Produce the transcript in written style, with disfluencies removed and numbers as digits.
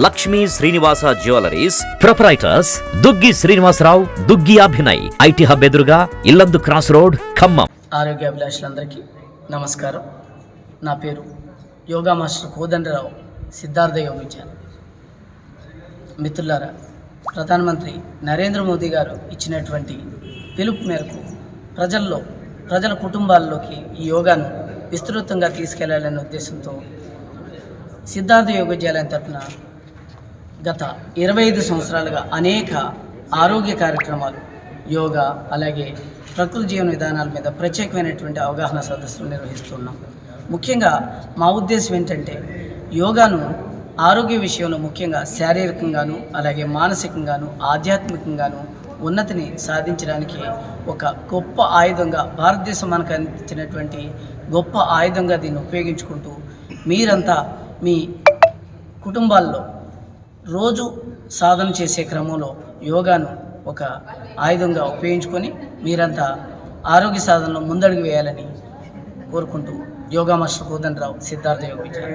Lakshmi Srinivasa jewelleries proprietors Duggi Srinivasarao, Duggi Abhinay, IT hub ఎదురుగా Yellandu cross road, Khammam. ఆరోగ్యాభిలాషులందరికీ నమస్కారం. నా పేరు యోగా మాస్టర్ కోదండరావు, సిద్ధార్థ యోగించాను. మిత్రులారా, ప్రధానమంత్రి నరేంద్ర మోదీ గారు ఇచ్చినటువంటి పిలుపు మేరకు ప్రజల కుటుంబాల్లోకి ఈ యోగాను విస్తృతంగా తీసుకెళ్లాలనే ఉద్దేశంతో సిద్ధార్థ యోగజాలయం తరఫున గత 25 సంవత్సరాలుగా అనేక ఆరోగ్య కార్యక్రమాలు, యోగా అలాగే ప్రకృతి జీవన విధానాల మీద ప్రత్యేకమైనటువంటి అవగాహన సదస్సులు నిర్వహిస్తున్నాం. ముఖ్యంగా మా ఉద్దేశం ఏంటంటే, యోగాను ఆరోగ్య విషయంలో ముఖ్యంగా శారీరకంగాను అలాగే మానసికంగాను ఆధ్యాత్మికంగాను ఉన్నతిని సాధించడానికి ఒక గొప్ప ఆయుధంగా, భారతదేశం మనకు అందించినటువంటి గొప్ప ఆయుధంగా దీన్ని ఉపయోగించుకుంటూ మీరంతా మీ కుటుంబాల్లో రోజు సాధన చేసే క్రమంలో యోగాను ఒక ఆయుధంగా ఉపయోగించుకొని మీరంతా ఆరోగ్య సాధనలో ముందడుగు వేయాలని కోరుకుంటూ యోగా మాస్టర్ కోదండరావు, సిద్ధార్థ యోగించారు.